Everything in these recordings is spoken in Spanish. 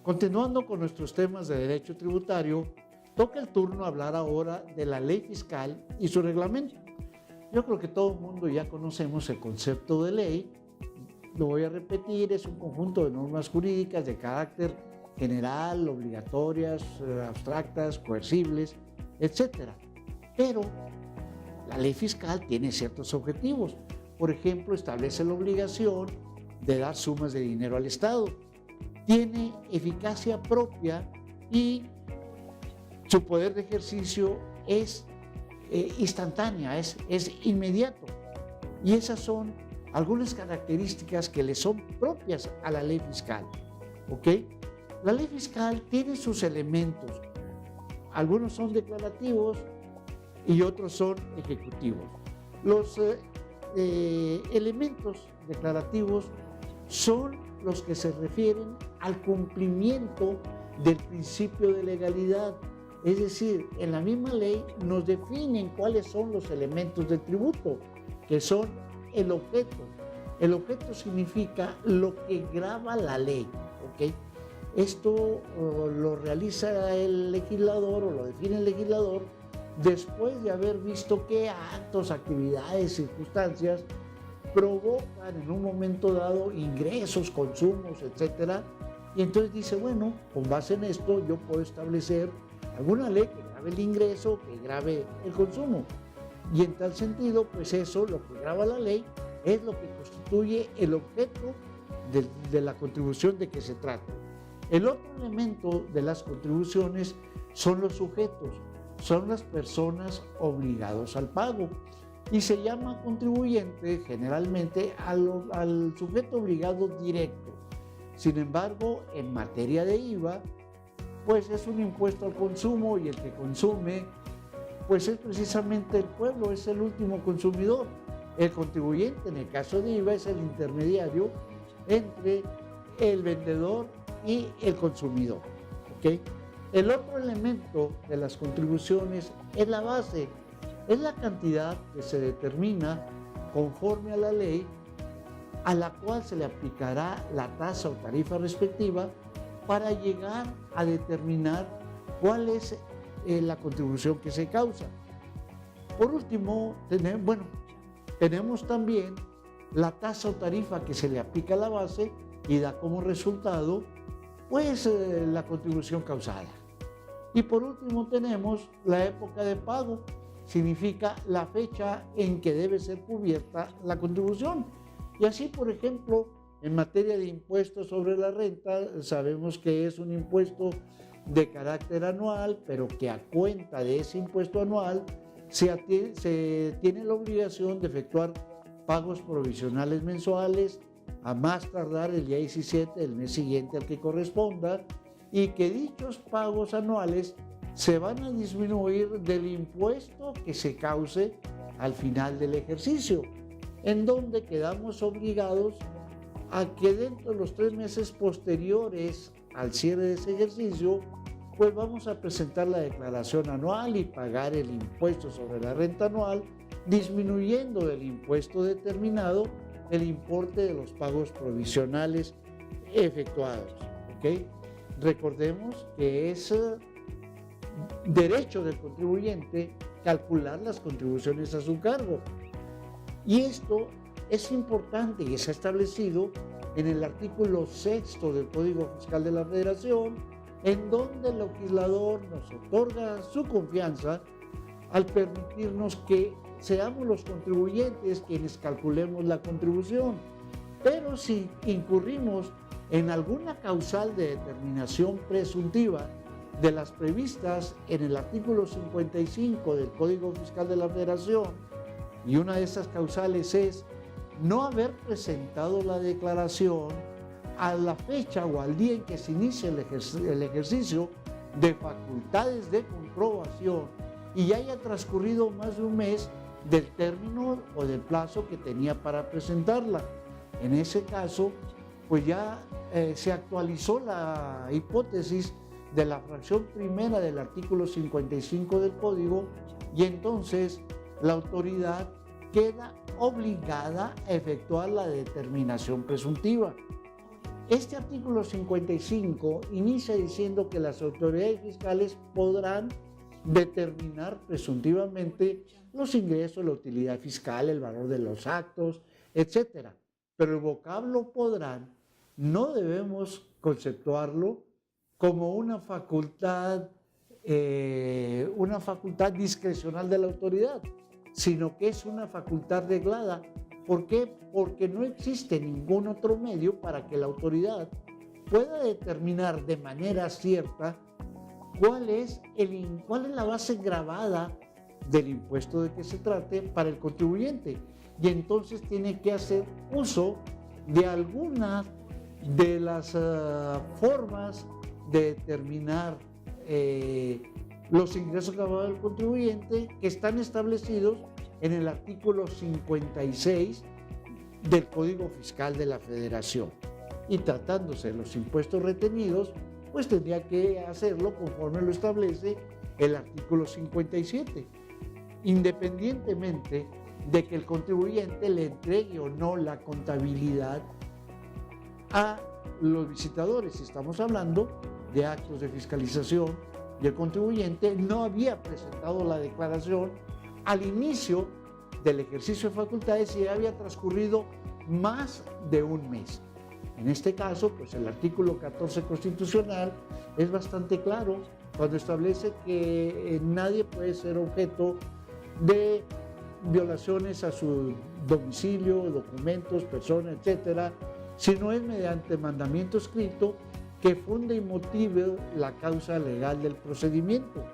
Continuando con nuestros temas de derecho tributario, toca el turno hablar ahora de la ley fiscal y su reglamento. Yo creo que todo el mundo ya conocemos el concepto de ley. Lo voy a repetir, es un conjunto de normas jurídicas de carácter general, obligatorias, abstractas, coercibles, etc. Pero la ley fiscal tiene ciertos objetivos. Por ejemplo, establece la obligación de dar sumas de dinero al Estado. Tiene eficacia propia y su poder de ejercicio es instantánea, es inmediato. Y esas son algunas características que le son propias a la ley fiscal. ¿Ok? La ley fiscal tiene sus elementos. Algunos son declarativos y otros son ejecutivos. Los elementos declarativos son los que se refieren al cumplimiento del principio de legalidad. Es decir, en la misma ley nos definen cuáles son los elementos del tributo, que son el objeto. El objeto significa lo que grava la ley, ¿ok? Esto lo realiza el legislador o lo define el legislador después de haber visto qué actos, actividades, circunstancias provocan en un momento dado ingresos, consumos, etc. Y entonces dice, bueno, con base en esto yo puedo establecer alguna ley que grave el ingreso, que grave el consumo. Y en tal sentido, pues eso, lo que grava la ley, es lo que constituye el objeto de la contribución de que se trata. El otro elemento de las contribuciones son los sujetos, son las personas obligadas al pago. Y se llama contribuyente generalmente al sujeto obligado directo. Sin embargo, en materia de IVA, pues es un impuesto al consumo y el que consume, pues es precisamente el pueblo, es el último consumidor. El contribuyente, en el caso de IVA, es el intermediario entre el vendedor y el consumidor. ¿Okay? El otro elemento de las contribuciones es la base. Es la cantidad que se determina conforme a la ley, a la cual se le aplicará la tasa o tarifa respectiva para llegar a determinar cuál es la contribución que se causa. Por último, tenemos también la tasa o tarifa que se le aplica a la base y da como resultado pues la contribución causada. Y por último tenemos la época de pago. Significa la fecha en que debe ser cubierta la contribución. Y así, por ejemplo, en materia de impuestos sobre la renta, sabemos que es un impuesto de carácter anual, pero que a cuenta de ese impuesto anual se tiene la obligación de efectuar pagos provisionales mensuales, a más tardar el día 17 del mes siguiente al que corresponda, y que dichos pagos anuales se van a disminuir del impuesto que se cause al final del ejercicio, en donde quedamos obligados a que dentro de los 3 meses posteriores al cierre de ese ejercicio, pues vamos a presentar la declaración anual y pagar el impuesto sobre la renta anual, disminuyendo del impuesto determinado el importe de los pagos provisionales efectuados. ¿Okay? Recordemos que es derecho del contribuyente calcular las contribuciones a su cargo. Y esto es importante y está establecido en el artículo 6 del Código Fiscal de la Federación, en donde el legislador nos otorga su confianza al permitirnos que seamos los contribuyentes quienes calculemos la contribución. Pero si incurrimos en alguna causal de determinación presuntiva de las previstas en el artículo 55 del Código Fiscal de la Federación, y una de esas causales es no haber presentado la declaración a la fecha o al día en que se inicia el ejercicio de facultades de comprobación y ya haya transcurrido más de un mes del término o del plazo que tenía para presentarla. En ese caso, pues ya se actualizó la hipótesis de la fracción primera del artículo 55 del Código y entonces la autoridad queda obligada a efectuar la determinación presuntiva. Este artículo 55 inicia diciendo que las autoridades fiscales podrán determinar presuntivamente los ingresos, la utilidad fiscal, el valor de los actos, etc. Pero el vocablo podrán no debemos conceptuarlo como una facultad discrecional de la autoridad, sino que es una facultad reglada. ¿Por qué? Porque no existe ningún otro medio para que la autoridad pueda determinar de manera cierta cuál es la base gravada del impuesto de que se trate para el contribuyente. Y entonces tiene que hacer uso de algunas de las formas de determinar los ingresos gravados del contribuyente que están establecidos en el artículo 56 del Código Fiscal de la Federación. Y tratándose de los impuestos retenidos, pues tendría que hacerlo conforme lo establece el artículo 57, independientemente de que el contribuyente le entregue o no la contabilidad a los visitadores. Estamos hablando de actos de fiscalización y el contribuyente no había presentado la declaración al inicio del ejercicio de facultades y ya había transcurrido más de un mes. En este caso, pues el artículo 14 constitucional es bastante claro cuando establece que nadie puede ser objeto de violaciones a su domicilio, documentos, personas, etcétera, si no es mediante mandamiento escrito que funde y motive la causa legal del procedimiento,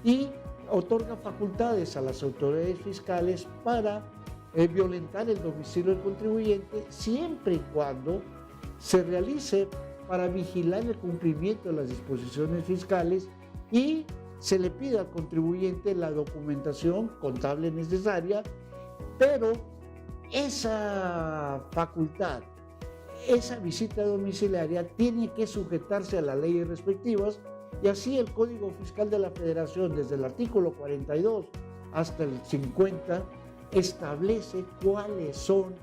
y otorga facultades a las autoridades fiscales para violentar el domicilio del contribuyente siempre y cuando se realice para vigilar el cumplimiento de las disposiciones fiscales y se le pida al contribuyente la documentación contable necesaria, pero esa facultad, esa visita domiciliaria tiene que sujetarse a las leyes respectivas, y así el Código Fiscal de la Federación, desde el artículo 42 hasta el 50, establece cuáles son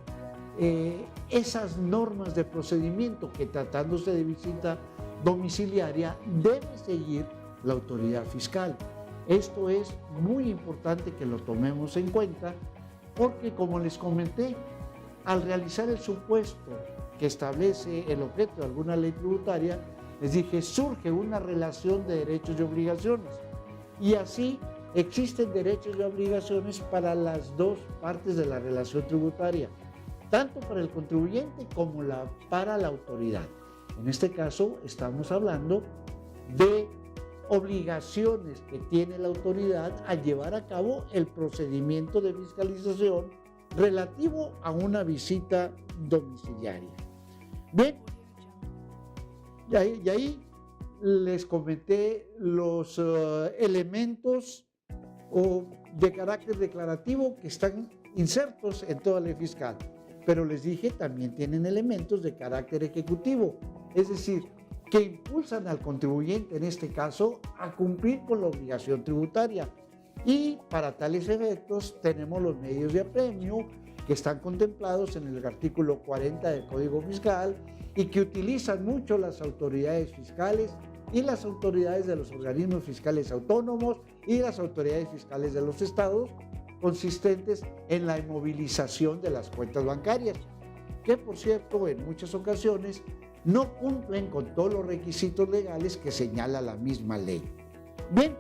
esas normas de procedimiento que, tratándose de visita domiciliaria, debe seguir la autoridad fiscal. Esto es muy importante que lo tomemos en cuenta porque, como les comenté, al realizar el supuesto que establece el objeto de alguna ley tributaria, les dije, surge una relación de derechos y obligaciones, y así existen derechos y obligaciones para las dos partes de la relación tributaria, tanto para el contribuyente como para la autoridad. En este caso estamos hablando de obligaciones que tiene la autoridad al llevar a cabo el procedimiento de fiscalización relativo a una visita domiciliaria. Bien, y ahí les comenté los elementos de carácter declarativo que están insertos en toda ley fiscal, pero les dije también tienen elementos de carácter ejecutivo, es decir, que impulsan al contribuyente, en este caso, a cumplir con la obligación tributaria. Y para tales efectos tenemos los medios de apremio que están contemplados en el artículo 40 del Código Fiscal y que utilizan mucho las autoridades fiscales y las autoridades de los organismos fiscales autónomos y las autoridades fiscales de los estados, consistentes en la inmovilización de las cuentas bancarias, que por cierto en muchas ocasiones no cumplen con todos los requisitos legales que señala la misma ley. Bien,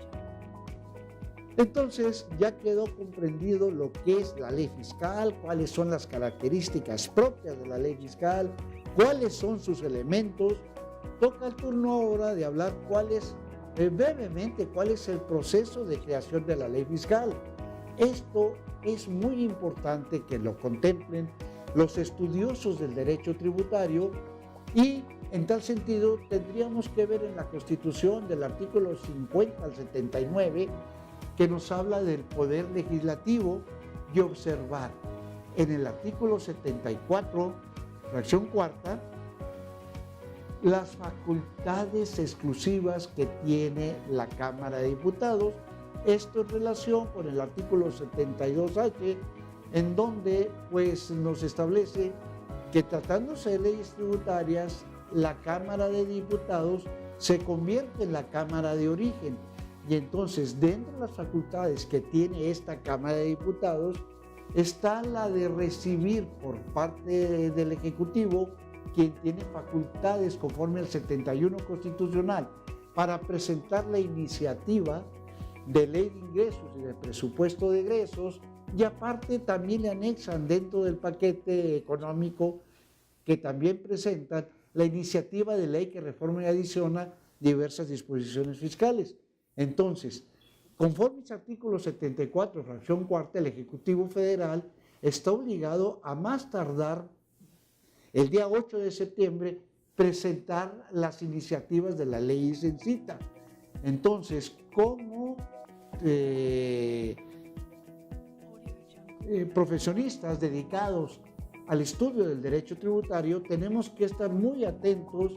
entonces ya quedó comprendido lo que es la ley fiscal, cuáles son las características propias de la ley fiscal, cuáles son sus elementos. Toca el turno ahora de hablar brevemente cuál es el proceso de creación de la ley fiscal. Esto es muy importante que lo contemplen los estudiosos del derecho tributario, y en tal sentido tendríamos que ver en la Constitución del artículo 50 al 79 que nos habla del poder legislativo, y observar en el artículo 74, fracción cuarta, las facultades exclusivas que tiene la Cámara de Diputados. Esto en relación con el artículo 72H, en donde pues nos establece que tratándose de leyes tributarias la Cámara de Diputados se convierte en la Cámara de Origen. Y entonces, dentro de las facultades que tiene esta Cámara de Diputados, está la de recibir por parte del Ejecutivo, quien tiene facultades conforme al 71 constitucional, para presentar la iniciativa de ley de ingresos y de presupuesto de egresos, y aparte también le anexan dentro del paquete económico que también presentan la iniciativa de ley que reforma y adiciona diversas disposiciones fiscales. Entonces, conforme al artículo 74, fracción cuarta, el Ejecutivo Federal está obligado a más tardar el día 8 de septiembre presentar las iniciativas de la ley en cita. Entonces, como profesionistas dedicados al estudio del derecho tributario, tenemos que estar muy atentos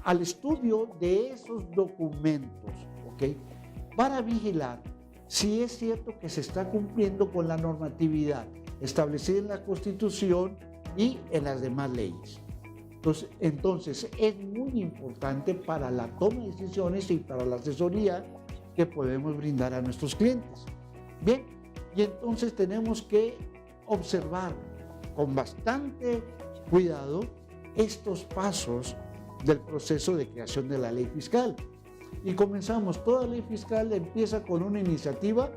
al estudio de esos documentos, ¿ok? Para vigilar si es cierto que se está cumpliendo con la normatividad establecida en la Constitución y en las demás leyes. Entonces es muy importante para la toma de decisiones y para la asesoría que podemos brindar a nuestros clientes. Bien, y entonces tenemos que observar con bastante cuidado estos pasos del proceso de creación de la ley fiscal. Y comenzamos, toda ley fiscal empieza con una iniciativa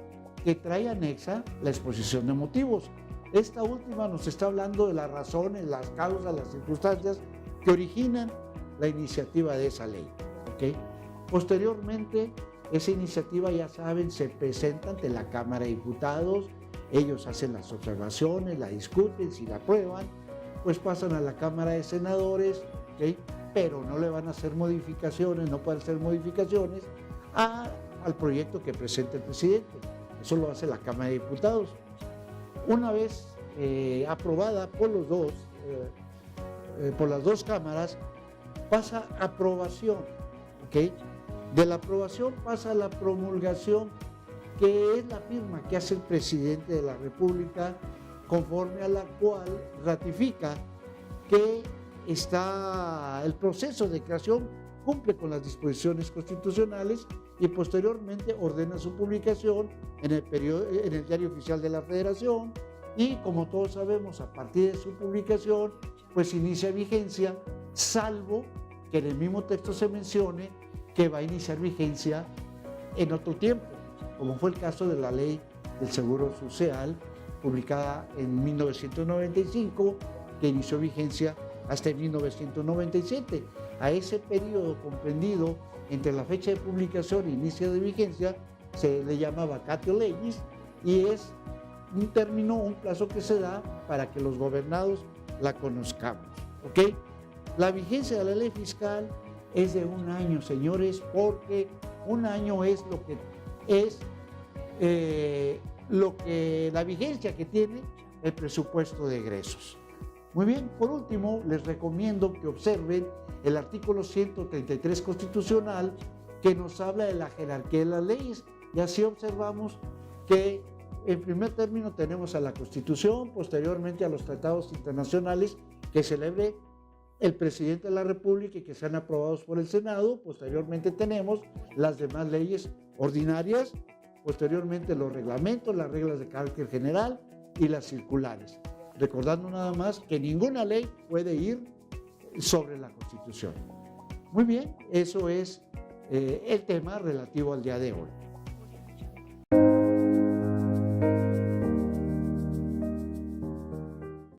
que trae anexa la exposición de motivos. Esta última nos está hablando de las razones, las causas, las circunstancias que originan la iniciativa de esa ley, ¿okay? Posteriormente, esa iniciativa, ya saben, se presenta ante la Cámara de Diputados, ellos hacen las observaciones, la discuten, si la aprueban, pues pasan a la Cámara de Senadores, ¿okay? Pero no le van a hacer modificaciones, no pueden hacer modificaciones al proyecto que presenta el presidente. Eso lo hace la Cámara de Diputados. Una vez aprobada por las dos cámaras, pasa a aprobación, ¿ok? De la aprobación pasa a la promulgación, que es la firma que hace el presidente de la República, conforme a la cual ratifica que el proceso de creación cumple con las disposiciones constitucionales y posteriormente ordena su publicación en el Diario Oficial de la Federación, y como todos sabemos, a partir de su publicación pues inicia vigencia, salvo que en el mismo texto se mencione que va a iniciar vigencia en otro tiempo, como fue el caso de la Ley del Seguro Social, publicada en 1995, que inició vigencia hasta 1997. A ese periodo comprendido entre la fecha de publicación e inicio de vigencia se le llama vacatio legis, y es un término, un plazo que se da para que los gobernados la conozcamos, ¿ok? La vigencia de la ley fiscal es de un año, señores, porque un año es la vigencia que tiene el presupuesto de egresos. Muy bien, por último, les recomiendo que observen el artículo 133 constitucional, que nos habla de la jerarquía de las leyes, y así observamos que en primer término tenemos a la Constitución, posteriormente a los tratados internacionales que celebre el presidente de la República y que sean aprobados por el Senado. Posteriormente tenemos las demás leyes ordinarias, posteriormente los reglamentos, las reglas de carácter general y las circulares. Recordando nada más que ninguna ley puede ir sobre la Constitución. Muy bien, eso es el tema relativo al día de hoy.